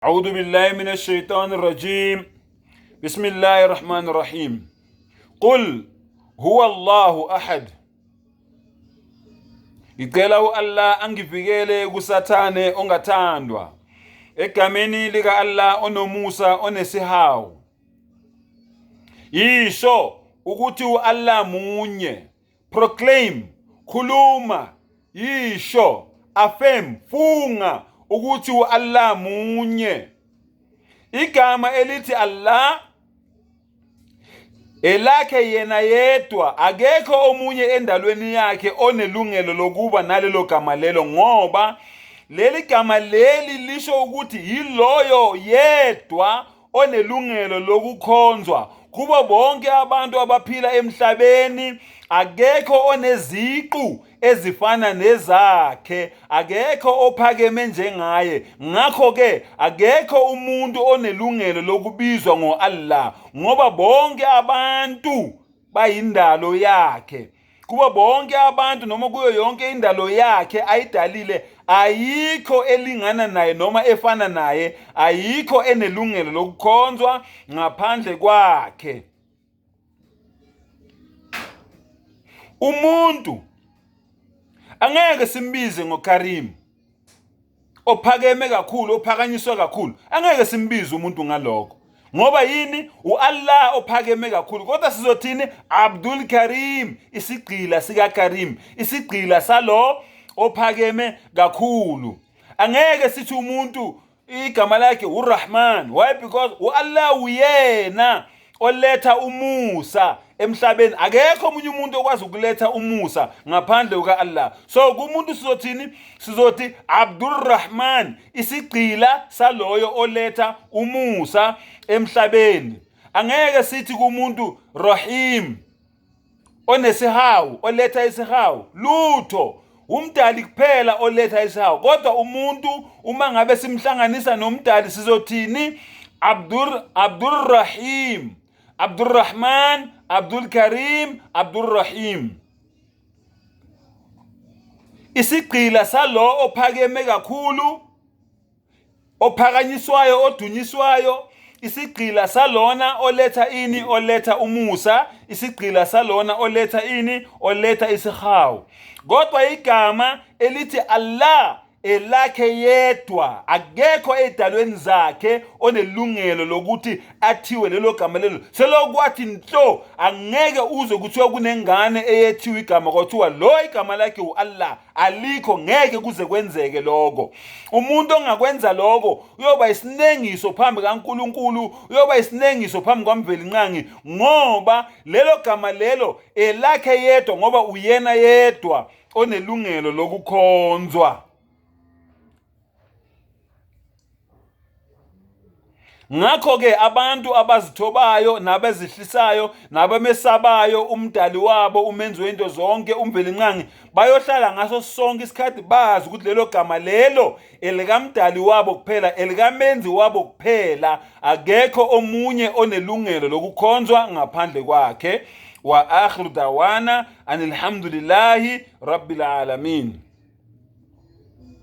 أعوذ بالله من الشيطان الرجيم. بسم الله الرحمن الرحيم. قل هو الله أحد. Ngicela Allah angivikele kusathane ongathandwa. Egameni lika Allah onomusa onesihawu. Yisho ukuthi uAllah munye. Proclaim, khuluma, yisho, affirm, funga ukuthi uAllah munye. Igama elithi Allah elakhe yena yedwa, akekho omunye endalweni yakhe onelungelo lokuba nalelo gama lelo, ngoba leli gama leli lisho ukuthi yiloyo yedwa onelungelo lokukhonzwa kubo bonke abantu abaphila emhlabeni. Akekho oneziqu ezifana nezakhe, akekho ophakeme njengaye. Ngakho ke akekho umuntu onelungelo lokubizwa ngoAllah, ngoba bonke abantu bayindalo yakhe. Kuba bonke abantu noma kuyo yonke indalo yakhe ayidalile, ayikho elingana naye noma efana naye, ayikho enelungelo lokukhonzwa ngaphandle kwakhe. Umuntu angeke simbize ngoKarim, ophakeme kakhulu, ophakanyiswa kakhulu. Angeke simbize umuntu ngalokho, ngoba yini? uAllah ophakeme kakhulu. Kodwa sizothini? Abdul Karim, isigqila sika Karim, isigqila salo ophakeme kakhulu. Angeke sithi umuntu igama lakhe uRahman. Why? Because uAllah uyena oletha umusa emhlabeni. Akekho omunye umuntu okwazi ukuletha umusa ngaphandle kukaAllah. So kumuntu sizothini? Sizothi Abdurrahman, isigqila saloyo oletha umusa emhlabeni. Angeke sithi kumuntu Rahim, onesihawu, oletha isihawu. Lutho, umdali kuphela oletha isihawu. Kodwa umuntu uma ngabe simhlanganisa nomdali sizothini? Abdurrahim, Abdurrahman, Abdul Karim, Abdurrahim. Isigqila salo ophakeme kakhulu, ophakanyiswayo, odunyiswayo. Isigqila salona oletha ini? Oletha umusa. Isigqila salona oletha ini? Oletha isihawu. Kodwa igama elithi Allah elakhe yedwa, akekho edalweni zakhe onelungelo lokuthi athiwe lelo gama lelo. Selokwathi nto, angeke uze kuthiwa kunengane eyethiwe igama kwathiwa lo igama lakhe uAllah. Alikho, ngeke kuze kwenzeke lokho. Umuntu ongakwenza lokho uyoba isinengiso phambi kaNkulunkulu, uyoba isinengiso phambi kwaMvelinqangi, ngoba lelo gama lelo elakhe yedwa, ngoba uyena yedwa onelungelo lokukhonzwa. Ngakho ke abantu abazithobayo nabezihlisayo nabamesabayo umdali wabo, umenzi wento zonke, uMvelinqangi, bayohlala ngaso sonke isikhathi bazi ukuthi lelo gama lelo elikamdali wabo kuphela, elikamenzi wabo kuphela. Akekho omunye onelungelo lokukhonzwa ngaphandle kwakhe. Wa akhiru dawana anilhamdulillahi rabbil alamin.